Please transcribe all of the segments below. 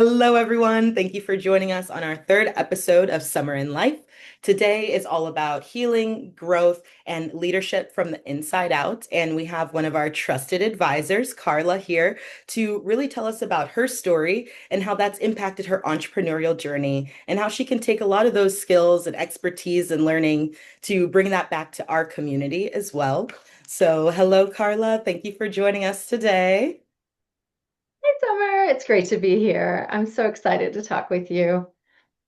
Hello, everyone. Thank you for joining us on our third episode of Summer in Life. Today is all about healing, growth, and leadership from the inside out. And we have one of our trusted advisors, Karla, here to really tell us about her story and how that's impacted her entrepreneurial journey and how she can take a lot of those skills and expertise and learning to bring that back to our community as well. So, hello, Karla. Thank you for joining us today. Hi, Summer. It's great to be here. I'm so excited to talk with you.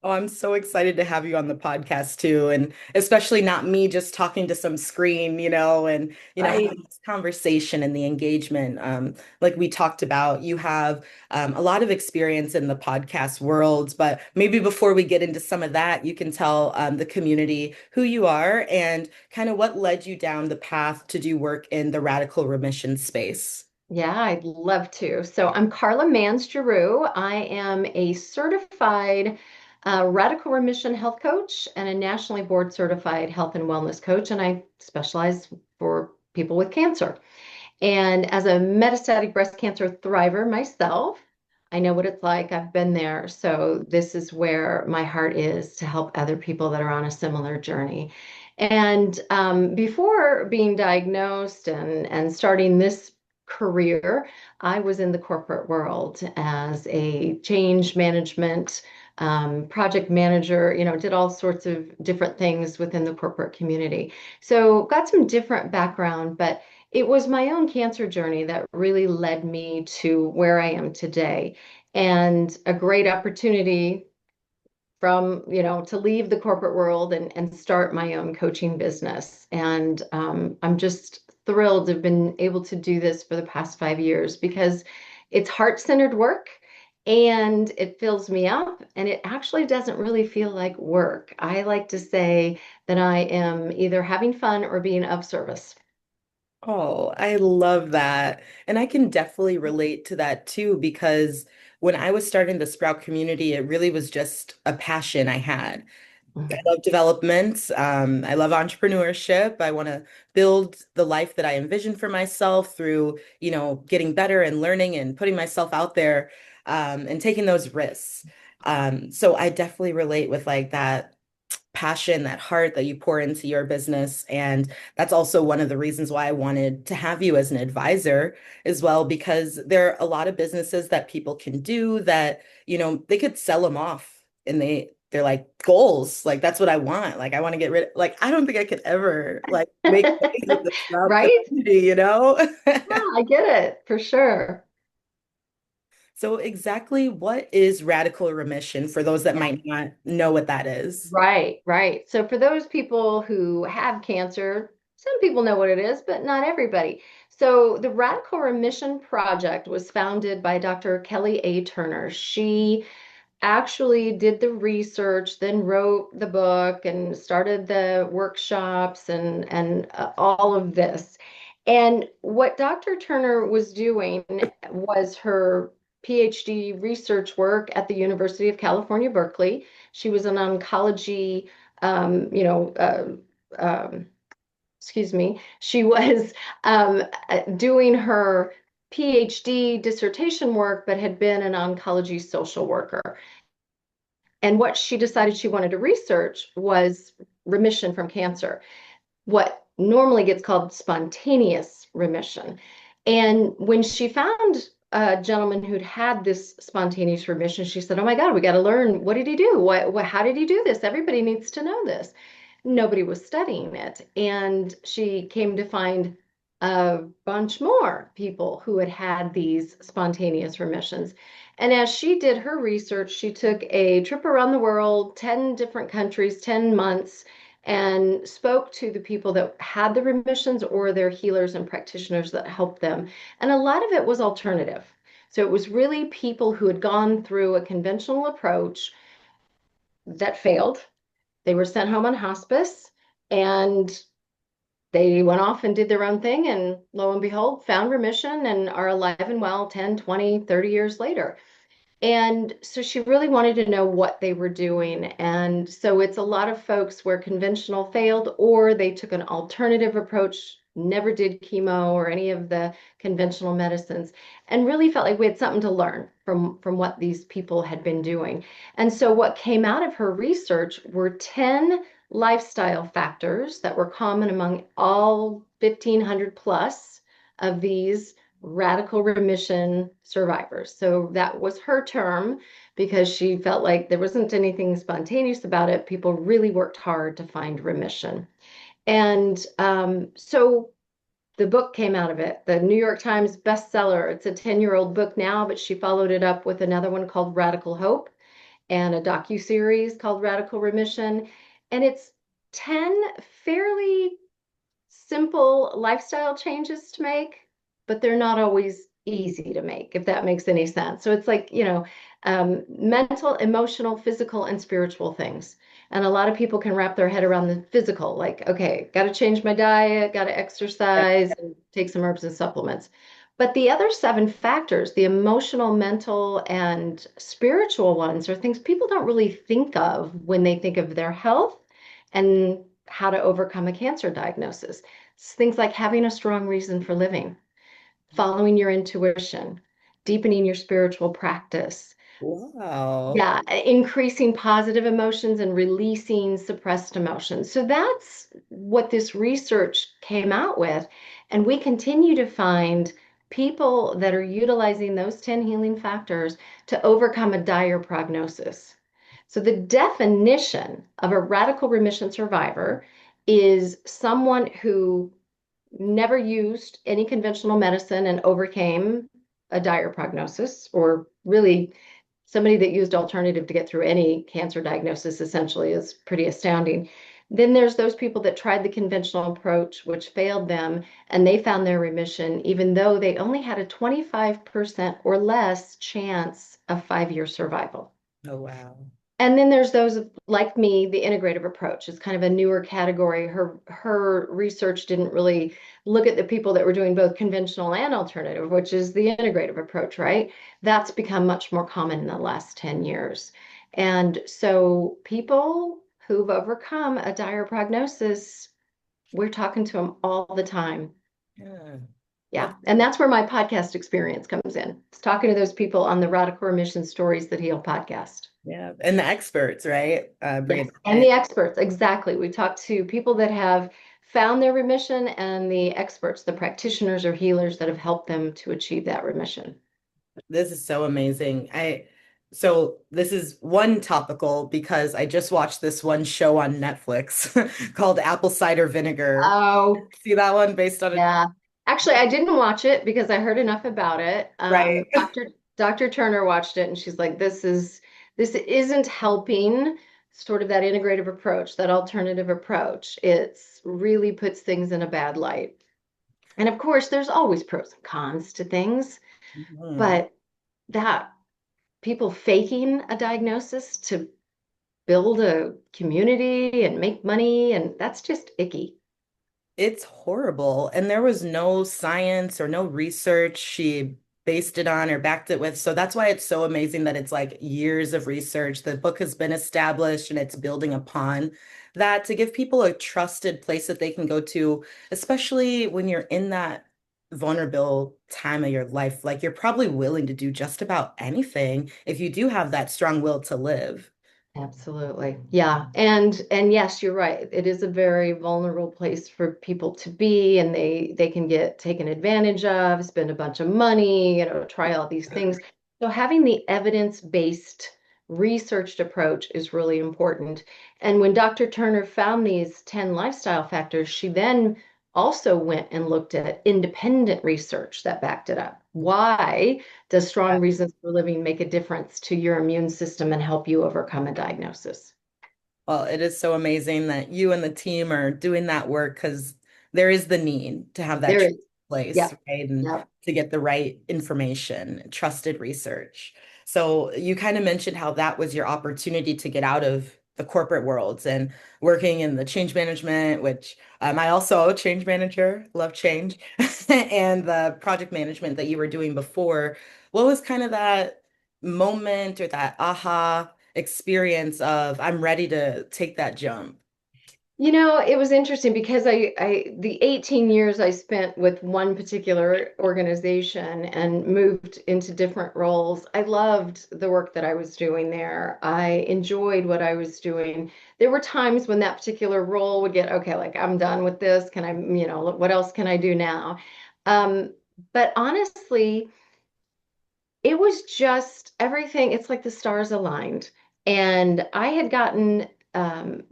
Oh, I'm so excited to have you on the podcast too, and especially not me just talking to some screen, and Right. having this conversation and the engagement. Like we talked about, you have a lot of experience in the podcast world, but maybe before we get into some of that, you can tell the community who you are and kind of what led you down the path to do work in the radical remission space. Yeah, I'd love to. So I'm Karla Mans Giroux. I am a certified radical remission health coach and a nationally board certified health and wellness coach, and I specialize for people with cancer. And as a metastatic breast cancer thriver myself, I know what it's like. I've been there. So this is where my heart is to help other people that are on a similar journey. And before being diagnosed and starting this career, I was in the corporate world as a change management project manager, did all sorts of different things within the corporate community. So got some different background, but it was my own cancer journey that really led me to where I am today, and a great opportunity to leave the corporate world and start my own coaching business. And I'm just thrilled to have been able to do this for the past 5 years because it's heart-centered work and it fills me up, and it actually doesn't really feel like work. I like to say that I am either having fun or being of service. Oh, I love that. And I can definitely relate to that too, because when I was starting the Sprout community, it really was just a passion I had. I Mhm. love development. I love entrepreneurship. I want to build the life that I envision for myself through, getting better and learning and putting myself out there, and taking those risks. So I definitely relate with like that passion, that heart that you pour into your business. And that's also one of the reasons why I wanted to have you as an advisor as well, because there are a lot of businesses that people can do that, they could sell them off and they're like goals. Like that's what I want. Like I want to get rid like I don't think I could ever like make waves with the Sprout Right? community. Yeah, I get it for sure. So exactly what is radical remission for those that might not know what that is? Right, right. So for those people who have cancer, some people know what it is, but not everybody. So the Radical Remission Project was founded by Dr. Kelly A. Turner. She actually did the research, then wrote the book and started the workshops and all of this. And what Dr. Turner was doing was her PhD research work at the University of California, Berkeley. She was an oncology, um, you know, uh, um, excuse me, she was doing her PhD dissertation work, but had been an oncology social worker. And what she decided she wanted to research was remission from cancer, what normally gets called spontaneous remission. And when she found a gentleman who'd had this spontaneous remission, she said, "Oh my God, we got to learn. What did he do? How did he do this? Everybody needs to know this." Nobody was studying it. And she came to find a bunch more people who had had these spontaneous remissions. And as she did her research, she took a trip around the world, 10 different countries, 10 months, and spoke to the people that had the remissions or their healers and practitioners that helped them. And a lot of it was alternative. So it was really people who had gone through a conventional approach that failed. They were sent home on hospice, and they went off and did their own thing, and lo and behold found remission and are alive and well 10, 20, 30 years later. And so she really wanted to know what they were doing. And so it's a lot of folks where conventional failed or they took an alternative approach never did chemo or any of the conventional medicines, and really felt like we had something to learn from what these people had been doing. And so what came out of her research were 10 lifestyle factors that were common among all 1,500 plus of these radical remission survivors. So that was her term because she felt like there wasn't anything spontaneous about it. People really worked hard to find remission. And so the book came out of it, the New York Times bestseller. It's a 10-year-old book now, but she followed it up with another one called Radical Hope and a docu-series called Radical Remission. And it's 10 fairly simple lifestyle changes to make, but they're not always easy to make, if that makes any sense. So it's like, mental, emotional, physical, and spiritual things. And a lot of people can wrap their head around the physical, like, okay, got to change my diet, got to exercise, and take some herbs and supplements. But the other seven factors, the emotional, mental, and spiritual ones, are things people don't really think of when they think of their health and how to overcome a cancer diagnosis. It's things like having a strong reason for living, following your intuition, deepening your spiritual practice. Wow. Yeah, increasing positive emotions and releasing suppressed emotions. So that's what this research came out with. And we continue to find people that are utilizing those 10 healing factors to overcome a dire prognosis. So the definition of a radical remission survivor is someone who never used any conventional medicine and overcame a dire prognosis, or really somebody that used alternative to get through any cancer diagnosis essentially is pretty astounding. Then there's those people that tried the conventional approach, which failed them, and they found their remission, even though they only had a 25% or less chance of 5-year survival. Oh, wow. And then there's those like me, the integrative approach is kind of a newer category. Her research didn't really look at the people that were doing both conventional and alternative, which is the integrative approach, right? That's become much more common in the last 10 years. And so people who've overcome a dire prognosis, we're talking to them all the time. Yeah. Yeah. That's And that's where my podcast experience comes in. It's talking to those people on the Radical Remission Stories That Heal podcast. yeah. And the experts, right? Yes, Bringing and that the experts, exactly. We talk to people that have found their remission and the experts, the practitioners or healers that have helped them to achieve that remission. in. This is so amazing. So this is one topical because I just watched this one show on Netflix called Apple Cider Vinegar. Oh, See that one based on a yeah. Actually, I didn't watch it because I heard enough about it. right. Dr. Turner watched it and she's like, this isn't helping sort of that integrative approach, that alternative approach. It's really puts things in a bad light. And of course, there's always pros and cons to things, Mhm. but that people faking a diagnosis to build a community and make money, and that's just icky. It's horrible. And there was no science or no research she based it on or backed it with. So that's why it's so amazing that it's like years of research. The book has been established and it's building upon that to give people a trusted place that they can go to, especially when you're in that vulnerable time of your life. Like you're probably willing to do just about anything if you do have that strong will to live. Absolutely. Yeah. And yes, you're right. It is a very vulnerable place for people to be, and they can get taken advantage of, spend a bunch of money, try all these things. So having the evidence-based researched approach is really important. And when Dr. Turner found these 10 lifestyle factors, she then also went and looked at independent research that backed it up. Why does strong reasons for living make a difference to your immune system and help you overcome a diagnosis? Well, it is so amazing that you and the team are doing that work because there is the need to have that There trust is. place, Yep. right? And Yep. to get the right information, trusted research. So you kind of mentioned how that was your opportunity to get out of the corporate worlds and working in the change management, which I also change manager, love change, and the project management that you were doing before. What was kind of that moment or that aha experience of I'm ready to take that jump? It was interesting because the 18 years I spent with one particular organization and moved into different roles, I loved the work that I was doing there. I enjoyed what I was doing. There were times when that particular role would get, okay, like I'm done with this. Can I, what else can I do now? Um, but honestly, it was just everything. It's like the stars aligned. And I had gotten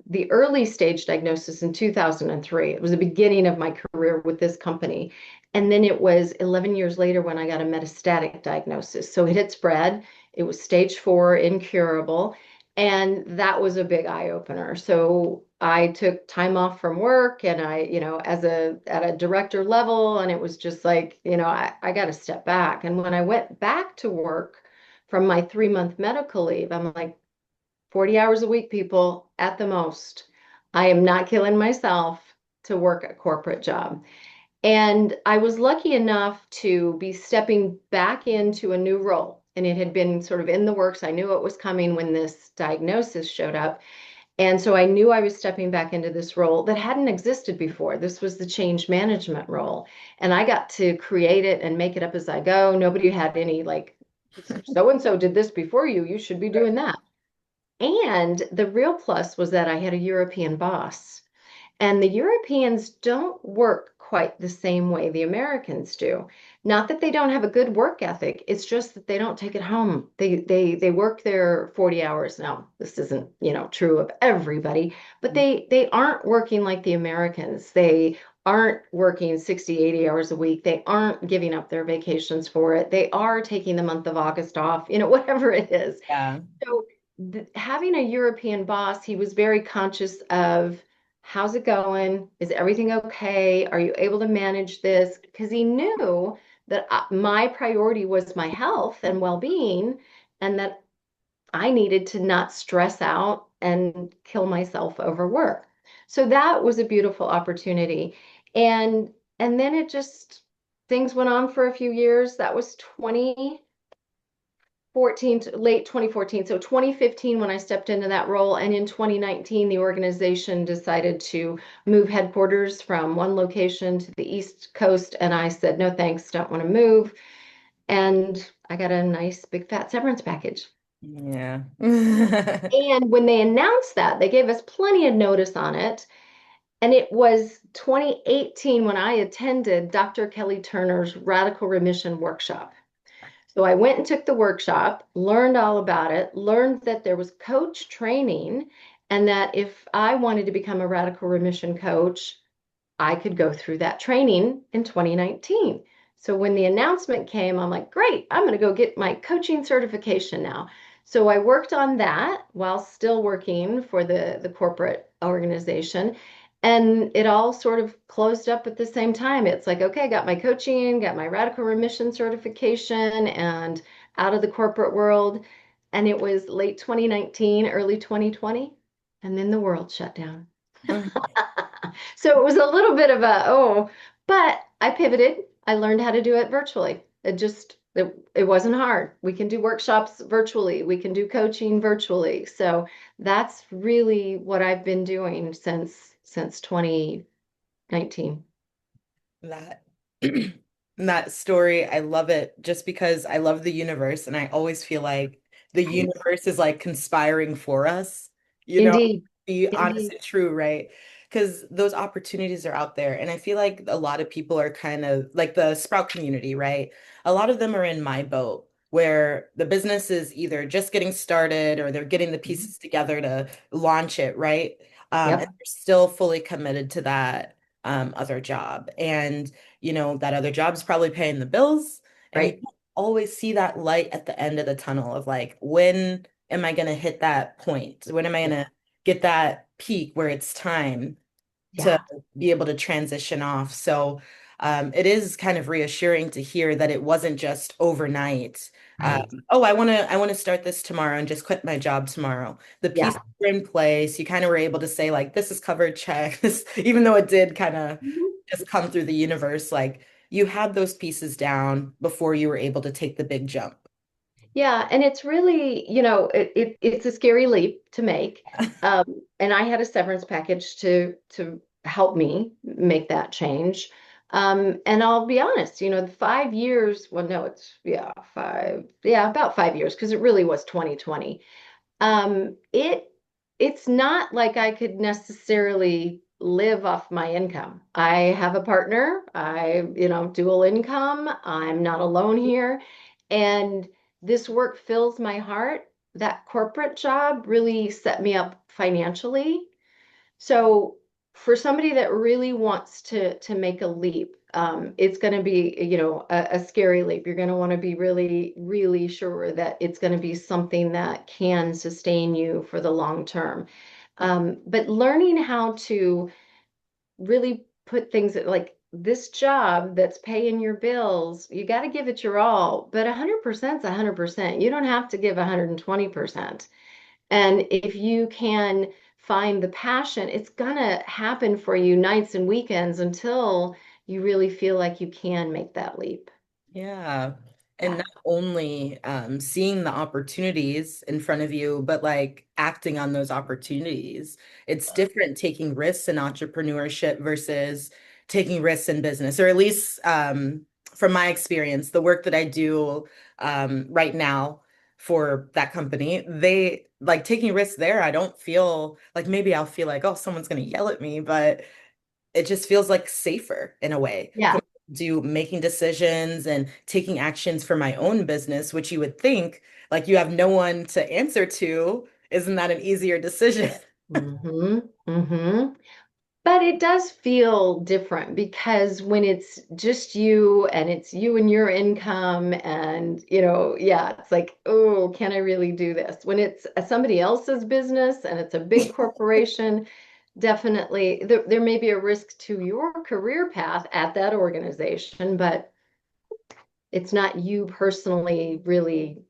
the early stage diagnosis in 2003. It was the beginning of my career with this company. And then it was 11 years later when I got a metastatic diagnosis. So it had spread. It was stage 4, incurable. And that was a big eye opener. So I took time off from work and as at a director level, and it was just like, I got to step back. And when I went back to work from my 3-month medical leave, I'm like, 40 hours a week, people, at the most. I am not killing myself to work a corporate job. And I was lucky enough to be stepping back into a new role. And it had been sort of in the works. I knew it was coming when this diagnosis showed up. And so I knew I was stepping back into this role that hadn't existed before. This was the change management role. And I got to create it and make it up as I go. Nobody had any like, so and so did this before you. You should be doing that. And the real plus was that I had a European boss. And the Europeans don't work quite the same way the Americans do. Not that they don't have a good work ethic, it's just that they don't take it home. They work their 40 hours. Now, this isn't, true of everybody, but they aren't working like the Americans. They aren't working 60, 80 hours a week. They aren't giving up their vacations for it. They are taking the month of August off, whatever it is. Yeah. So having a European boss, he was very conscious of how's it going? Is everything okay? Are you able to manage this? Because he knew that my priority was my health and well-being, and that I needed to not stress out and kill myself over work. So that was a beautiful opportunity. And then it just things went on for a few years. That was 2014 to late 2014. So 2015 when I stepped into that role, and in 2019 the organization decided to move headquarters from one location to the East Coast, and I said no thanks, don't want to move, and I got a nice big fat severance package. Yeah. And when they announced that, they gave us plenty of notice on it. And it was 2018 when I attended Dr. Kelly Turner's Radical Remission workshop. So I went and took the workshop, learned all about it, learned that there was coach training, and that if I wanted to become a radical remission coach, I could go through that training in 2019. So when the announcement came, I'm like, great, I'm going to go get my coaching certification now. So I worked on that while still working for the corporate organization. And it all sort of closed up at the same time. It's like, okay, I got my coaching, got my radical remission certification, and out of the corporate world. And it was late 2019, early 2020. And then the world shut down. So it was a little bit of but I pivoted. I learned how to do it virtually. It wasn't hard. We can do workshops virtually. We can do coaching virtually. So that's really what I've been doing since 2019. That that story, I love it just because I love the universe and I always feel like the Right. universe is like conspiring for us, you know, Indeed. be honest Indeed. and true, right? Because those opportunities are out there. And I feel like a lot of people are kind of like the Sprout community, right? A lot of them are in my boat where the business is either just getting started or they're getting the Mhm. pieces together to launch it, right? And Yep. they're still fully committed to that other job. And that other job's probably paying the bills. And you Right. don't always see that light at the end of the tunnel of like, when am I going to hit that point? When am I going Yeah. to get that peak where it's time to Yeah. be able to transition off? So it is kind of reassuring to hear that it wasn't just overnight. Right. Oh, I want to start this tomorrow and just quit my job tomorrow. The pieces Yeah. were in place. You kind of were able to say like, this is covered, check. This, even though it did kind of Mhm. just come through the universe, like you had those pieces down before you were able to take the big jump. Yeah, and it's really, it's a scary leap to make. And I had a severance package to help me make that change. And I'll be honest, the 5 years, well, no, about 5 years, because it really was 2020. It's not like I could necessarily live off my income. I have a partner. Dual income. I'm not alone here. And this work fills my heart. That corporate job really set me up financially. So for somebody that really wants to make a leap, it's going to be, a scary leap. You're going to want to be really, really sure that it's going to be something that can sustain you for the long term. But learning how to really put things like this job that's paying your bills, you got to give it your all, but 100% is 100%. You don't have to give 120%. And if you can find the passion, it's gonna happen for you nights and weekends until you really feel like you can make that leap. Yeah. And Yeah. not only seeing the opportunities in front of you, but like acting on those opportunities. It's different taking risks in entrepreneurship versus taking risks in business, or at least from my experience, the work that I do right now for that company, they like taking risks there. I don't feel like maybe I'll feel like, oh, someone's going to yell at me, but it just feels like safer in a way Yeah. do making decisions and taking actions for my own business, which you would think like you have no one to answer to. Isn't that an easier decision? Mm-hmm. Mm-hmm. But it does feel different because when it's just you and it's you and your income and yeah, it's like, oh, can I really do this? When it's somebody else's business and it's a big corporation, definitely there may be a risk to your career path at that organization, but it's not you personally really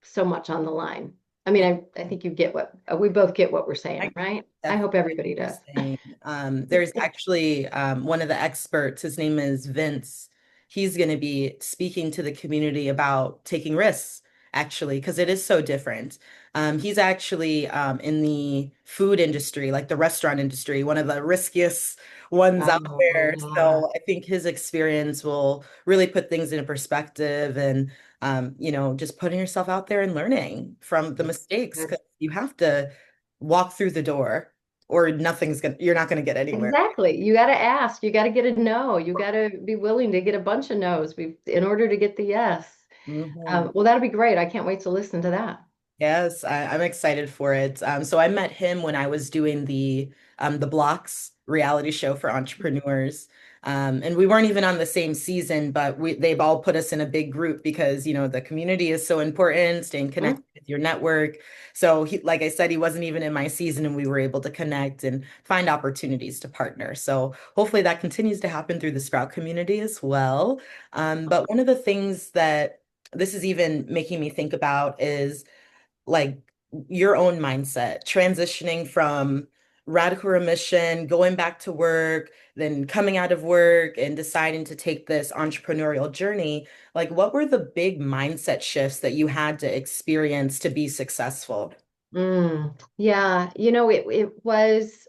so much on the line. I mean, Yeah, I think you get what we both get what we're saying, I right? I definitely hope everybody what does. you're saying. There's actually one of the experts, his name is Vince. He's going to be speaking to the community about taking risks, actually, because it is so different. He's actually in the food industry, like the restaurant industry, one of the riskiest ones out Oh, there. yeah. So I think his experience will really put things into perspective and just putting yourself out there and learning from the mistakes because you have to walk through the door or you're not gonna get anywhere. Exactly. You got to ask. You got to get a no. You got to be willing to get a bunch of no's in order to get the yes. Mhm. Well, that'll be great. I can't wait to listen to that. Yes, I'm excited for it. So I met him when I was doing the Blocks reality show for entrepreneurs. And we weren't even on the same season, but they've all put us in a big group because, the community is so important, staying Mhm. connected with your network. So like I said, he wasn't even in my season and we were able to connect and find opportunities to partner. So hopefully that continues to happen through the Sprout community as well. But one of the things that this is even making me think about is like your own mindset, transitioning from radical remission, going back to work, then coming out of work and deciding to take this entrepreneurial journey. Like, what were the big mindset shifts that you had to experience to be successful? Yeah, it was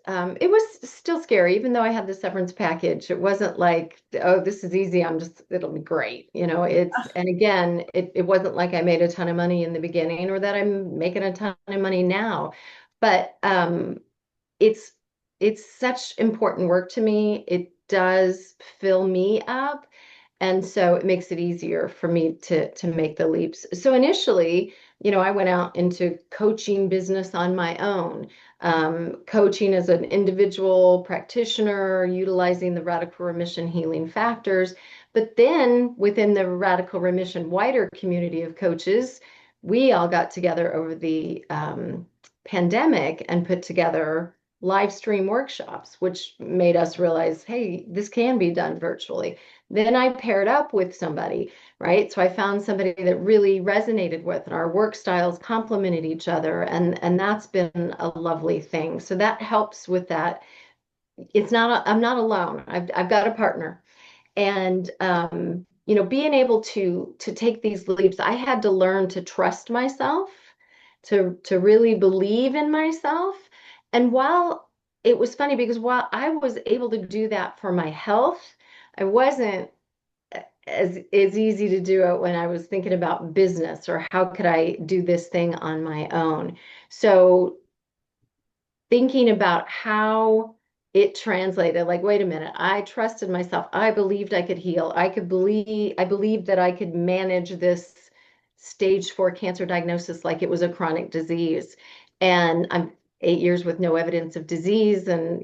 still scary, even though I had the severance package. It wasn't like, oh, this is easy. It'll be great. And again, it wasn't like I made a ton of money in the beginning or that I'm making a ton of money now. But it's it's such important work to me. It does fill me up. And so it makes it easier for me to make the leaps. So initially, I went out into coaching business on my own, coaching as an individual practitioner, utilizing the radical remission healing factors. But then within the radical remission wider community of coaches, we all got together over the pandemic and put together live stream workshops, which made us realize, hey, this can be done virtually. Then I paired up with somebody, right? So I found somebody that really resonated with, and our work styles complemented each other, and that's been a lovely thing. So that helps with that. I'm not alone. I've got a partner, and being able to take these leaps, I had to learn to trust myself, to really believe in myself. And while it was funny because while I was able to do that for my health, I wasn't as easy to do it when I was thinking about business or how could I do this thing on my own. So thinking about how it translated, like, wait a minute, I trusted myself. I believed I could heal. I believed that I could manage this stage 4 cancer diagnosis like it was a chronic disease. And I'm 8 years with no evidence of disease and,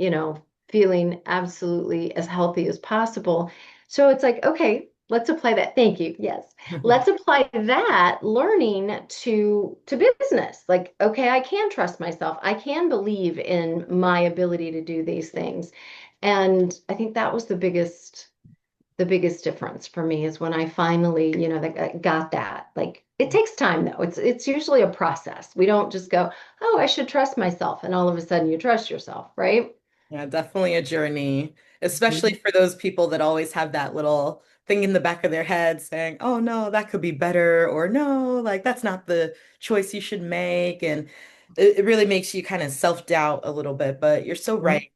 feeling absolutely as healthy as possible. So it's like, okay, let's apply that. Thank you. Yes. Let's apply that learning to business. Like, okay, I can trust myself. I can believe in my ability to do these things. And I think that was the biggest difference for me is when I finally, got that. Like, it takes time though. It's usually a process. We don't just go, "Oh, I should trust myself," and all of a sudden you trust yourself, right? Yeah, definitely a journey, especially Mhm. for those people that always have that little thing in the back of their head saying, oh no, that could be better, or no, like that's not the choice you should make. And it really makes you kind of self-doubt a little bit, but you're so right.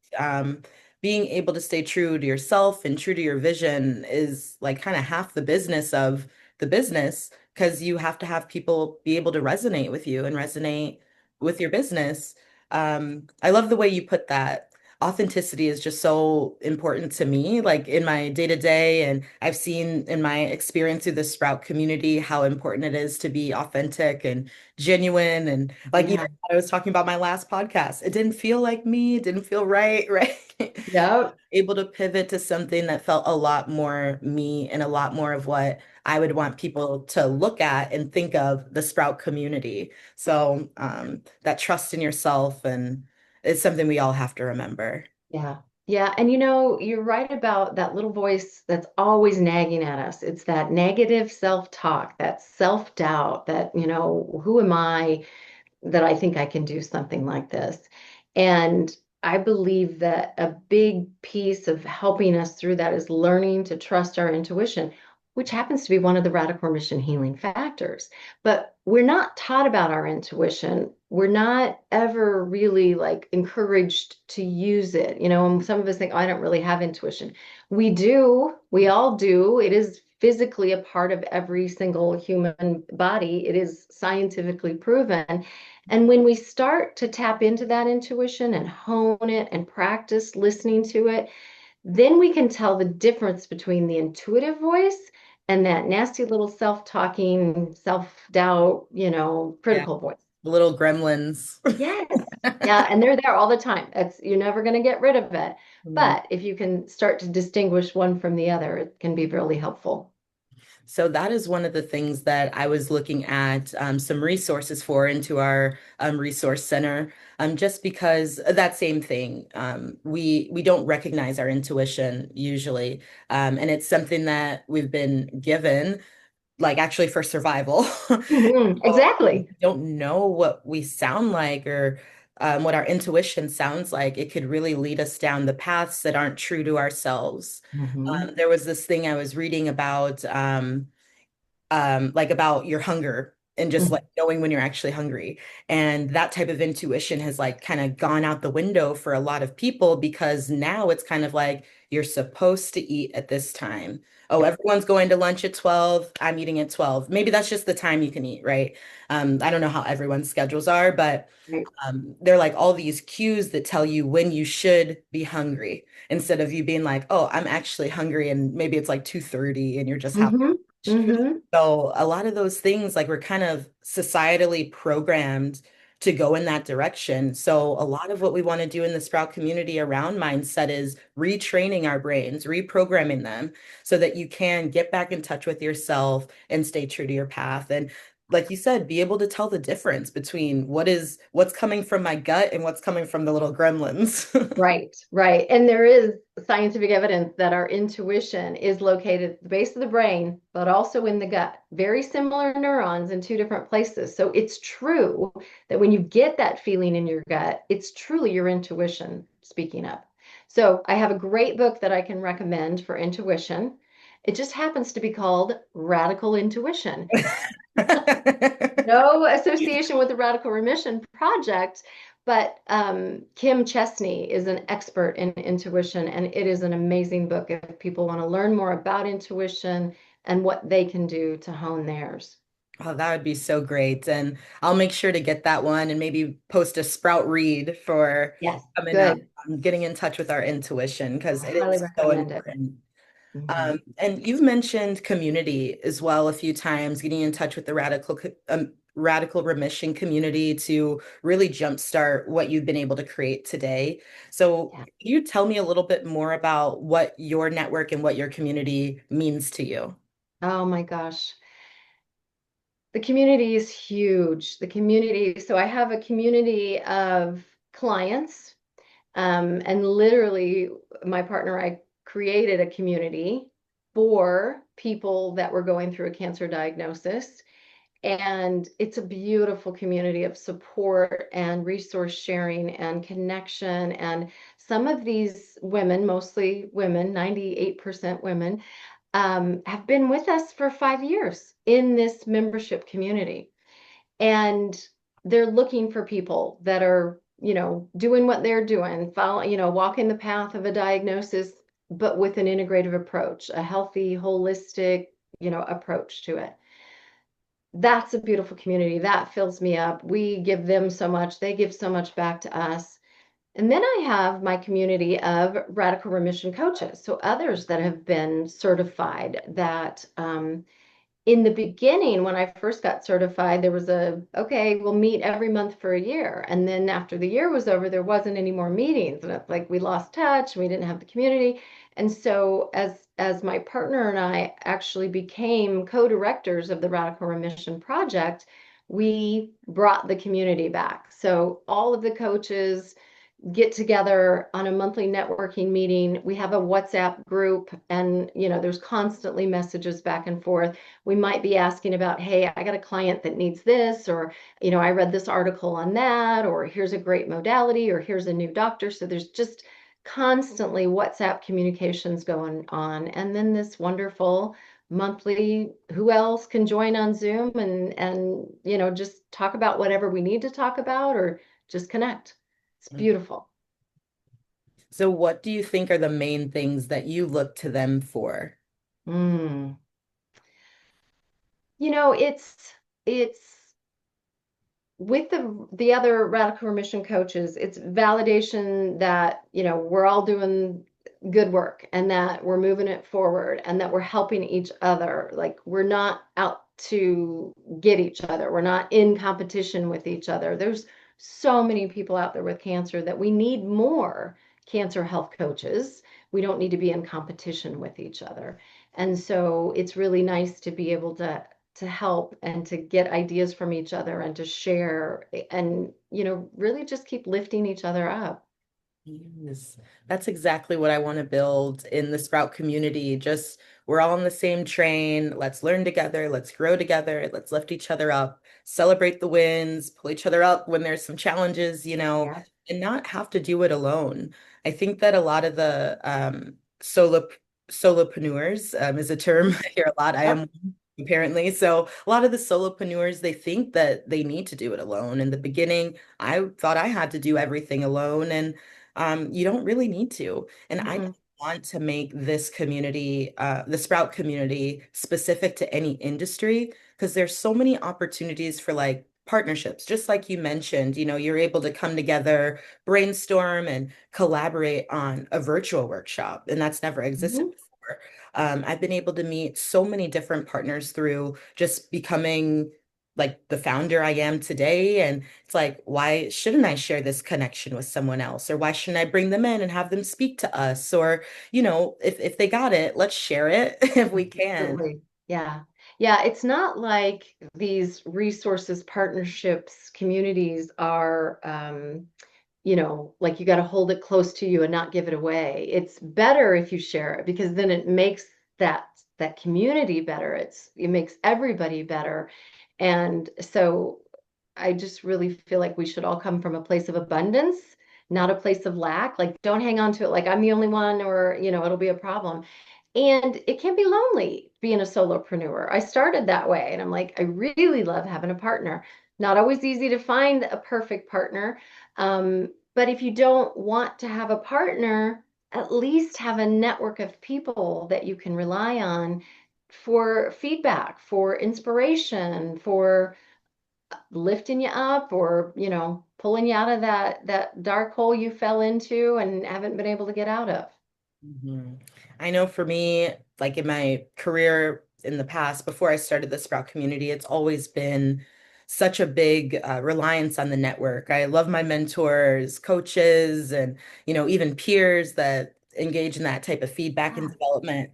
Being able to stay true to yourself and true to your vision is like kind of half the business of the business because you have to have people be able to resonate with you and resonate with your business. I love the way you put that. Authenticity is just so important to me, like in my day to day. And I've seen in my experience through the Sprout community how important it is to be authentic and genuine. And like, Yeah. I was talking about my last podcast, it didn't feel like me, it didn't feel right, right? Yep. Able to pivot to something that felt a lot more me and a lot more of what I would want people to look at and think of the Sprout community. So that trust in yourself and it's something we all have to remember. Yeah. Yeah. And you're right about that little voice that's always nagging at us. It's that negative self-talk, that self-doubt, that, who am I that I think I can do something like this? And I believe that a big piece of helping us through that is learning to trust our intuition, which happens to be one of the radical remission healing factors. But we're not taught about our intuition. We're not ever really like encouraged to use it. And some of us think, oh, I don't really have intuition. We do. We all do. It is physically a part of every single human body. It is scientifically proven. And when we start to tap into that intuition and hone it and practice listening to it, then we can tell the difference between the intuitive voice and that nasty little self-talking, self-doubt, Yeah, critical voice. little gremlins. Yes. Yeah, and they're there all the time. You're never going to get rid of it. Mm. But if you can start to distinguish one from the other, it can be really helpful. So that is one of the things that I was looking at some resources for into our resource center, just because of that same thing. We don't recognize our intuition usually, and it's something that we've been given, like actually for survival. So if Exactly. we don't know what we sound like or what our intuition sounds like, it could really lead us down the paths that aren't true to ourselves. Hmm. There was this thing I was reading about. Like about your hunger and just like knowing when you're actually hungry. And that type of intuition has like kind of gone out the window for a lot of people because now it's kind of like you're supposed to eat at this time. Oh, Yep. everyone's going to lunch at 12. I'm eating at 12. Maybe that's just the time you can eat, right? I don't know how everyone's schedules are, but Right. they're like all these cues that tell you when you should be hungry instead of you being like, oh, I'm actually hungry and maybe it's like 2:30 and you're just having Hmm. lunch. Hmm. So a lot of those things, like we're kind of societally programmed to go in that direction. So a lot of what we want to do in the Sprout community around mindset is retraining our brains, reprogramming them so that you can get back in touch with yourself and stay true to your path. And like you said, be able to tell the difference between what's coming from my gut and what's coming from the little gremlins. Right, right. And there is scientific evidence that our intuition is located at the base of the brain, but also in the gut. Very similar neurons in two different places. So it's true that when you get that feeling in your gut, it's truly your intuition speaking up. So I have a great book that I can recommend for intuition. It just happens to be called Radical Intuition. No association with the Radical Remission Project, but Kim Chesney is an expert in intuition, and it is an amazing book if people want to learn more about intuition and what they can do to hone theirs. Oh, that would be so great. And I'll make sure to get that one and maybe post a Sprout read for Yes, coming up, good. getting in touch with our intuition because I it highly is so recommend it. important. Mhm. And you've mentioned community as well a few times, getting in touch with the radical remission community to really jumpstart what you've been able to create today. So, Yeah. can you tell me a little bit more about what your network and what your community means to you? Oh my gosh. The community is huge. The community, so I have a community of clients, and literally my partner, and I created a community for people that were going through a cancer diagnosis. And it's a beautiful community of support and resource sharing and connection. And some of these women, mostly women, 98% women, have been with us for 5 years in this membership community. And they're looking for people that are, doing what they're doing, follow, walking the path of a diagnosis, but with an integrative approach, a healthy, holistic, approach to it. That's a beautiful community. That fills me up. We give them so much, they give so much back to us. And then I have my community of radical remission coaches. So others that have been certified that in the beginning, when I first got certified, there was okay, we'll meet every month for a year. And then after the year was over, there wasn't any more meetings. And it's like we lost touch, we didn't have the community. And so as my partner and I actually became co-directors of the Radical Remission Project, we brought the community back. So all of the coaches get together on a monthly networking meeting. We have a WhatsApp group, and there's constantly messages back and forth. We might be asking about, hey, I got a client that needs this, or I read this article on that, or here's a great modality, or here's a new doctor. So there's just constantly WhatsApp communications going on. And then this wonderful monthly, who else can join on Zoom and just talk about whatever we need to talk about, or just connect. It's beautiful. So, what do you think are the main things that you look to them for? Mm. It's with the other radical remission coaches, it's validation that, we're all doing good work and that we're moving it forward and that we're helping each other. Like we're not out to get each other. We're not in competition with each other. There's so many people out there with cancer that we need more cancer health coaches. We don't need to be in competition with each other. And so it's really nice to be able to help and to get ideas from each other and to share and really just keep lifting each other up. Yes, that's exactly what I want to build in the Sprout community. Just we're all on the same train. Let's learn together. Let's grow together. Let's lift each other up, celebrate the wins, pull each other up when there's some challenges, Yeah. and not have to do it alone. I think that a lot of the solopreneurs is a term I hear a lot. I Yep. am apparently. So a lot of the solopreneurs, they think that they need to do it alone. In the beginning, I thought I had to do everything alone, and you don't really need to. And I Mm-mm. want to make this community, the Sprout community, specific to any industry because there's so many opportunities for like partnerships. Just like you mentioned, you're able to come together, brainstorm, and collaborate on a virtual workshop, and that's never existed Mhm. before. I've been able to meet so many different partners through just becoming like the founder I am today. And it's like, why shouldn't I share this connection with someone else? Or why shouldn't I bring them in and have them speak to us? Or, if they got it, let's share it if we can. Absolutely. Yeah. Yeah. It's not like these resources, partnerships, communities are, like you got to hold it close to you and not give it away. It's better if you share it because then it makes that community better. It makes everybody better. And so I just really feel like we should all come from a place of abundance, not a place of lack. Like don't hang on to it like I'm the only one or, it'll be a problem. And it can be lonely being a solopreneur. I started that way, and I'm like, I really love having a partner. Not always easy to find a perfect partner. But if you don't want to have a partner, at least have a network of people that you can rely on for feedback, for inspiration, for lifting you up, or, pulling you out of that dark hole you fell into and haven't been able to get out of. Mhm. I know for me, like in my career in the past, before I started the Sprout community, it's always been such a big reliance on the network. I love my mentors, coaches, and even peers that engage in that type of feedback and Yeah. development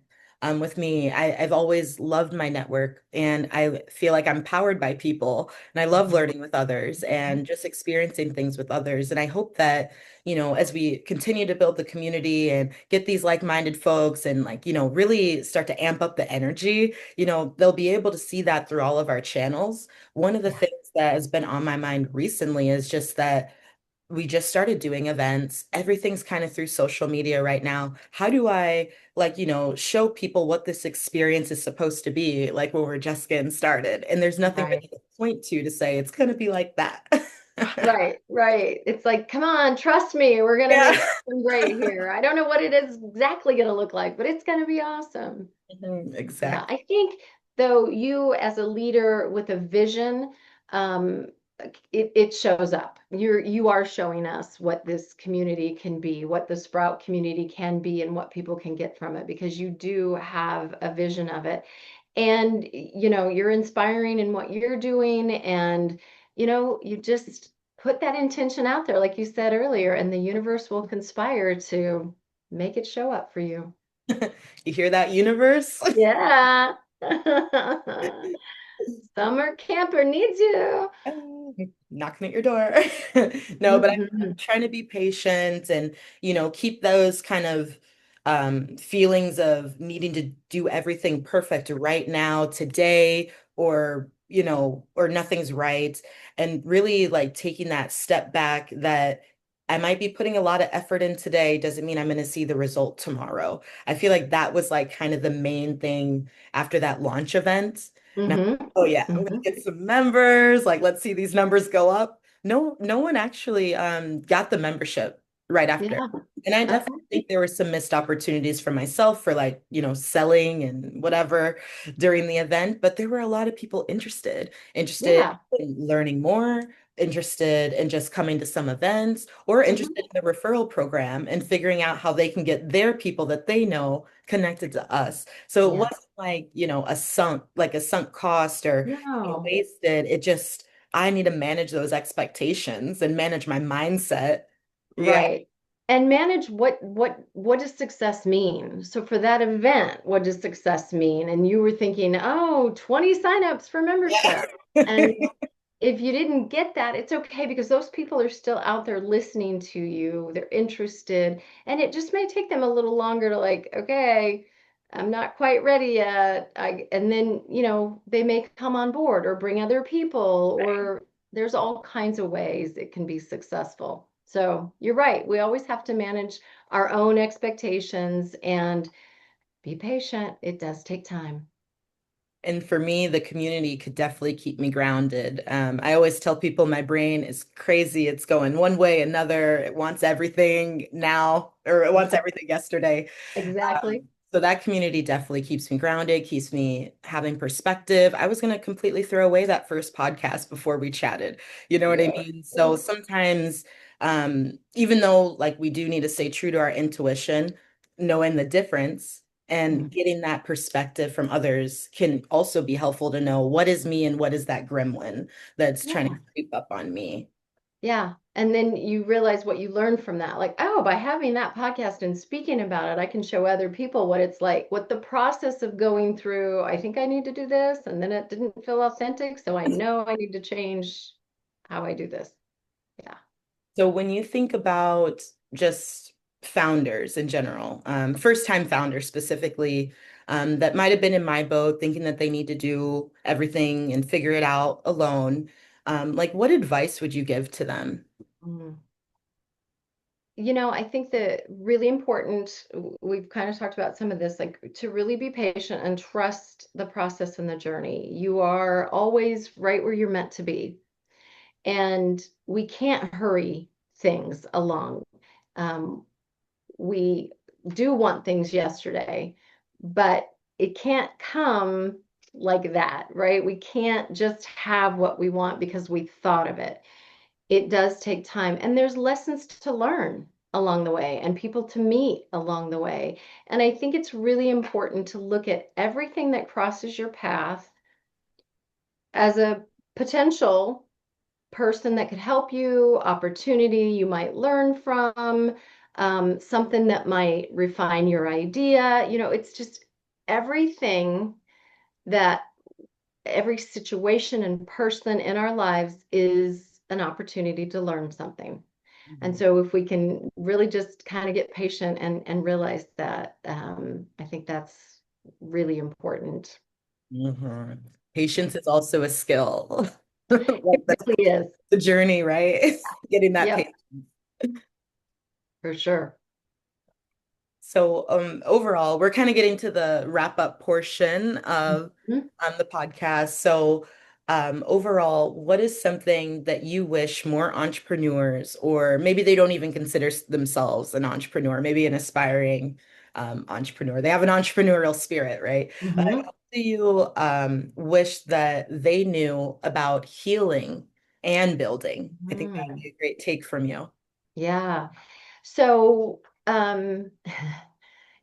with me. I've always loved my network, and I feel like I'm powered by people, and I love Mhm. learning with others and just experiencing things with others. And I hope that as we continue to build the community and get these like-minded folks and really start to amp up the energy, they'll be able to see that through all of our channels. One of the Yeah. things that has been on my mind recently is just that we just started doing events. Everything's kind of through social media right now. How do I show people what this experience is supposed to be like when we're just getting started? And there's nothing Right. really to point to say it's going to be like that. Right, right. It's like, come on, trust me, we're gonna Yeah. make something great here. I don't know what it is exactly gonna look like, but it's gonna be awesome. Mhm, Yeah, exactly. I think though you as a leader with a vision, um, it shows up. You are showing us what this community can be, what the Sprout community can be, and what people can get from it because you do have a vision of it. And you're inspiring in what you're doing, and you just put that intention out there, like you said earlier, and the universe will conspire to make it show up for you. You hear that, universe? Yeah. Summer camper needs you. Knocking at your door. No, but I'm Mhm. trying to be patient and, keep those kind of feelings of needing to do everything perfect right now, today, or nothing's right. And really like taking that step back that I might be putting a lot of effort in today doesn't mean I'm going to see the result tomorrow. I feel like that was like kind of the main thing after that launch event. Mhm. Oh yeah, I'm gonna Mhm. get some members. Like, let's see these numbers go up. No, no one actually got the membership right after. Yeah. And I Okay. definitely think there were some missed opportunities for myself for like, selling and whatever during the event, but there were a lot of people interested Yeah. in learning more, interested in just coming to some events, or Mhm. interested in the referral program and figuring out how they can get their people that they know connected to us. So it Yeah. wasn't like, a sunk cost or No. wasted. It just, I need to manage those expectations and manage my mindset. Yeah. Right. And manage what does success mean? So for that event, what does success mean? And you were thinking, oh, 20 signups for Yeah. membership. And if you didn't get that, it's okay because those people are still out there listening to you. They're interested. And it just may take them a little longer to like, okay, I'm not quite ready yet. And then, they may come on board or bring other people, or there's all kinds of ways it can be successful. So you're right. We always have to manage our own expectations and be patient. It does take time. And for me, the community could definitely keep me grounded. I always tell people my brain is crazy. It's going one way, another. It wants everything now, or it wants everything yesterday. Exactly. So that community definitely keeps me grounded, keeps me having perspective. I was going to completely throw away that first podcast before we chatted. You know what I Yeah. mean? So sometimes, even though like we do need to stay true to our intuition, knowing the difference and getting that perspective from others can also be helpful to know what is me and what is that gremlin that's trying to Yeah. creep up on me. Yeah. And then you realize what you learned from that. Like, oh, by having that podcast and speaking about it, I can show other people what it's like, what the process of going through. I think I need to do this. And then it didn't feel authentic. So I know I need to change how I do this. Yeah. So when you think about just founders in general, first-time founders specifically, that might have been in my boat, thinking that they need to do everything and figure it out alone, like what advice would you give to them? Mm. I think that really important, we've kind of talked about some of this, like to really be patient and trust the process and the journey. You are always right where you're meant to be. And we can't hurry things along. Um, we do want things yesterday, but it can't come like that, right? We can't just have what we want because we thought of it. It does take time, and there's lessons to learn along the way and people to meet along the way. And I think it's really important to look at everything that crosses your path as a potential person that could help you, opportunity you might learn from, something that might refine your idea. It's just everything that every situation and person in our lives is an opportunity to learn something. And Mhm. so if we can really just kind of get patient and realize that, I think that's really important. Mhm. Patience is also a skill. Like It really is. the journey, right? Getting that Yep, patience. for sure. So, overall, we're kind of getting to the wrap up portion of Mhm. the podcast. So, overall, what is something that you wish more entrepreneurs, or maybe they don't even consider themselves an entrepreneur, maybe an aspiring entrepreneur, they have an entrepreneurial spirit, right? But Mhm. what do you wish that they knew about healing and building? I think that would Mhm. be a great take from you. Yeah. So,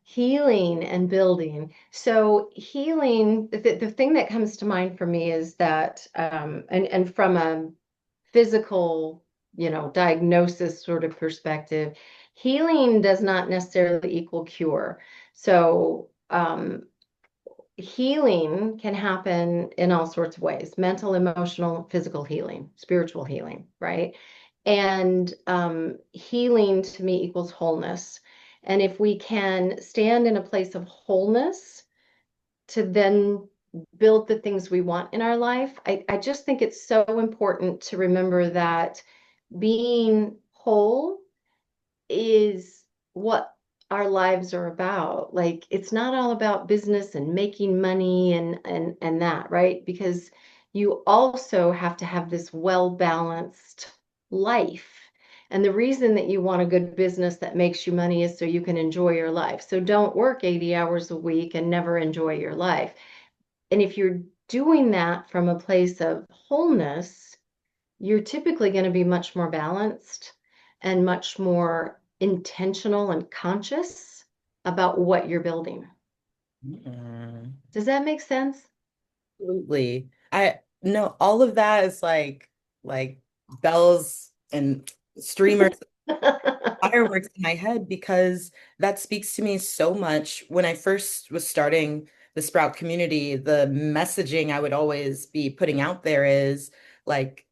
healing and building. So, healing, the thing that comes to mind for me is that, and from a physical, diagnosis sort of perspective, healing does not necessarily equal cure. So, healing can happen in all sorts of ways: mental, emotional, physical healing, spiritual healing, right? And healing to me equals wholeness. And if we can stand in a place of wholeness to then build the things we want in our life, I just think it's so important to remember that being whole is what our lives are about. Like, it's not all about business and making money and that, right? Because you also have to have this well-balanced life. And the reason that you want a good business that makes you money is so you can enjoy your life. So don't work 80 hours a week and never enjoy your life. And if you're doing that from a place of wholeness, you're typically going to be much more balanced and much more intentional and conscious about what you're building. Mm. Does that make sense? Absolutely. I know all of that is like bells and streamers, fireworks in my head because that speaks to me so much. When I first was starting the Sprout community, the messaging I would always be putting out there is like,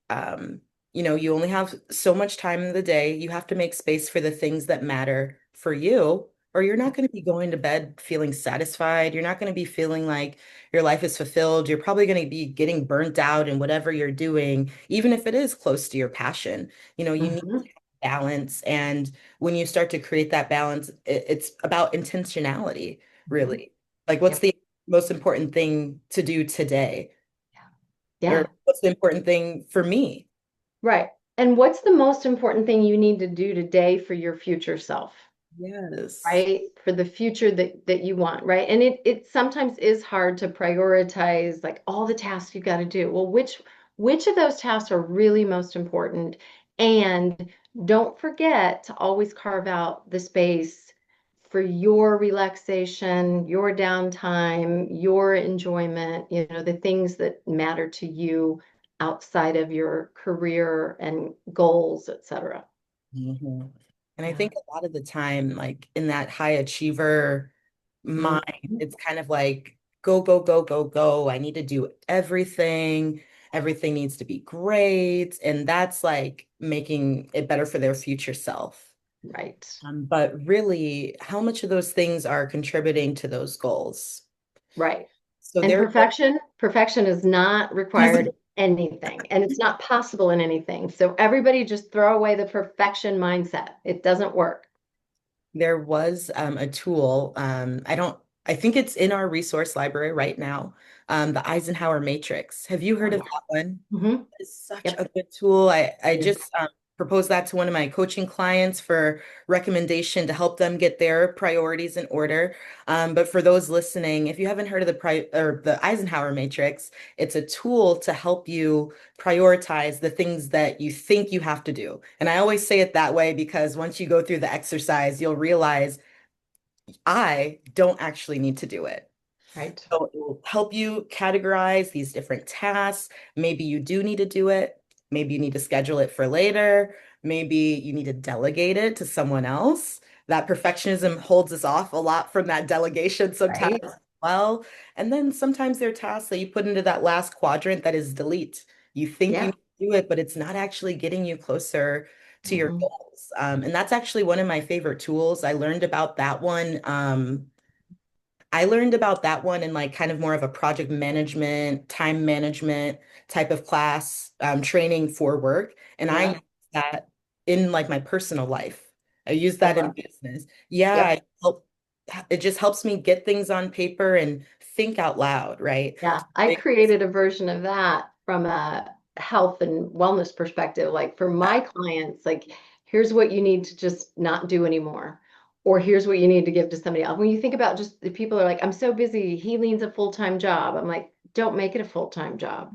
you only have so much time in the day. You have to make space for the things that matter for you, or you're not going to be going to bed feeling satisfied. You're not going to be feeling like your life is fulfilled. You're probably going to be getting burnt out in whatever you're doing, even if it is close to your passion. You need Mhm. balance. And when you start to create that balance, it's about intentionality, Mhm. really. Like, what's Yep. the most important thing to do today? Or Yeah. what's the important thing for me? Right. And what's the most important thing you need to do today for your future self? Yes. Right? For the future that you want, right? And it sometimes is hard to prioritize like all the tasks you got to do. Well, which of those tasks are really most important? And don't forget to always carve out the space for your relaxation, your downtime, your enjoyment, the things that matter to you outside of your career and goals, etc. Mhm. And I Yeah. think a lot of the time, like in that high achiever mind, Mhm. it's kind of like go, go, go, go, go. I need to do everything. Everything needs to be great. And that's like making it better for their future self. Right. But really, how much of those things are contributing to those goals? Right. So And there perfection is not is required. anything, and it's not possible in anything. So everybody just throw away the perfection mindset. It doesn't work. There was a tool. I think it's in our resource library right now. The Eisenhower Matrix. Have you heard Oh of yeah. that one? Hmm. It's such Yep. a good tool. I It is. just proposed that to one of my coaching clients for recommendation to help them get their priorities in order. But for those listening, if you haven't heard of the Eisenhower Matrix, it's a tool to help you prioritize the things that you think you have to do. And I always say it that way because once you go through the exercise, you'll realize I don't actually need to do it. Right. So it will help you categorize these different tasks. Maybe you do need to do it. Maybe you need to schedule it for later. Maybe you need to delegate it to someone else. That perfectionism holds us off a lot from that delegation sometimes Right. as well. And then sometimes there are tasks that you put into that last quadrant that is delete. You think you Yeah. need to do it, but it's not actually getting you closer to your Hmm. goals. And that's actually one of my favorite tools. I learned about that one. I learned about that one in like kind of more of a project management, time management type of class, training for work. And I Yeah. use that in like my personal life. I use I that in love. business. Yeah, Yep. it just helps me get things on paper and think out loud, right? Yeah, I created a version of that from a health and wellness perspective. Like for my clients, like here's what you need to just not do anymore, or here's what you need to give to somebody else. When you think about just the people are like, I'm so busy, he leads a full-time job. I'm like, don't make it a full-time job.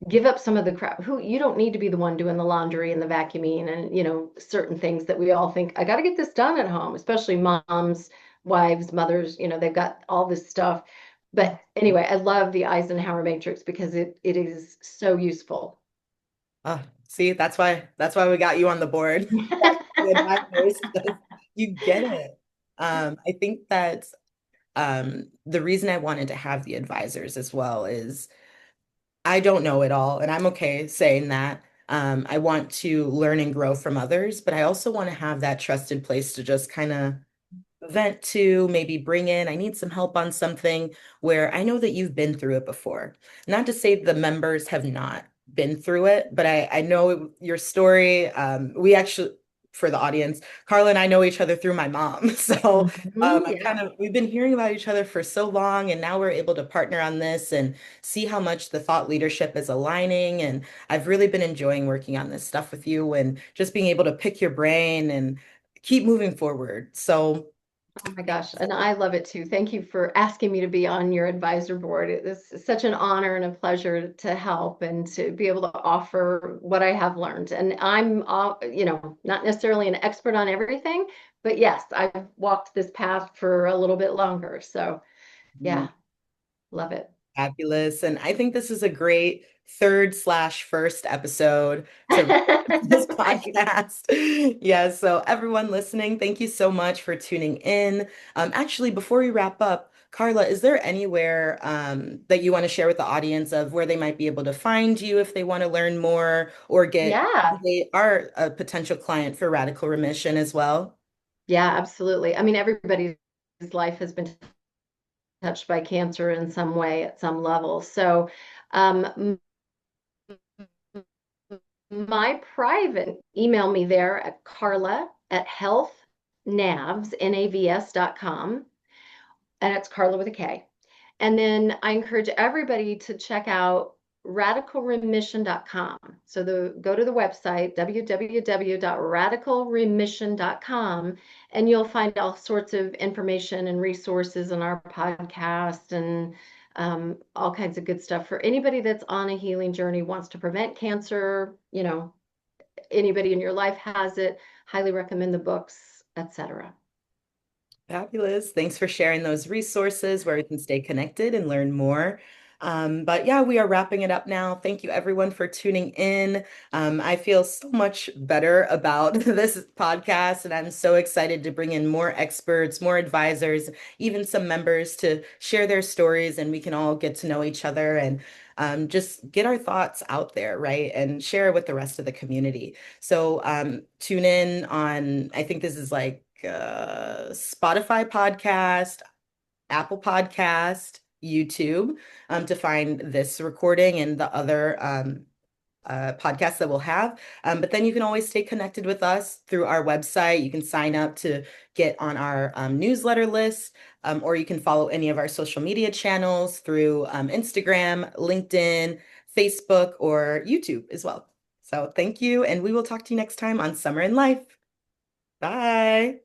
Give up some of the crap. Who you don't need to be the one doing the laundry and the vacuuming and certain things that we all think I got to get this done at home, especially moms, wives, mothers, they've got all this stuff, but anyway, I love the Eisenhower matrix because it is so useful. See, that's why we got you on the board. The advisors, because you get it. I think that the reason I wanted to have the advisors as well is I don't know it all, and I'm okay saying that. I want to learn and grow from others, but I also want to have that trusted place to just kind of vent to, maybe bring in, I need some help on something where I know that you've been through it before. Not to say the members have not been through it, but I know your story. We actually, for the audience, Karla and I know each other through my mom. So Mhm, yeah. we've been hearing about each other for so long, and now we're able to partner on this and see how much the thought leadership is aligning. And I've really been enjoying working on this stuff with you and just being able to pick your brain and keep moving forward. So, Oh my gosh. And I love it too. Thank you for asking me to be on your advisor board. It's such an honor and a pleasure to help and to be able to offer what I have learned. And I'm, not necessarily an expert on everything, but yes, I've walked this path for a little bit longer. So yeah, love it. fabulous. And I think this is a great third slash first episode to wrap this Right. podcast. Yeah, so everyone listening, thank you so much for tuning in. Actually, before we wrap up, Karla, is there anywhere that you want to share with the audience of where they might be able to find you if they want to learn more or Yeah. they are a potential client for Radical Remission as well? Yeah, absolutely. I mean, everybody's life has been touched by cancer in some way at some level. So, um, my private email me there at Karla at healthnavs.com, and it's Karla with a K. And then I encourage everybody to check out radicalremission.com. So go to the website www.radicalremission.com and you'll find all sorts of information and resources in our podcast and all kinds of good stuff for anybody that's on a healing journey, wants to prevent cancer, anybody in your life has it, highly recommend the books, etc. Fabulous. Thanks for sharing those resources where we can stay connected and learn more. But yeah, we are wrapping it up now. Thank you everyone for tuning in. I feel so much better about this podcast, and I'm so excited to bring in more experts, more advisors, even some members to share their stories, and we can all get to know each other and just get our thoughts out there, right? And share it with the rest of the community. So tune in on, I think this is like Spotify podcast, Apple Podcast. YouTube to find this recording and the other podcasts that we'll have. But then you can always stay connected with us through our website. You can sign up to get on our newsletter list, or you can follow any of our social media channels through Instagram, LinkedIn, Facebook, or YouTube as well. So thank you, and we will talk to you next time on Summer in Life. Bye.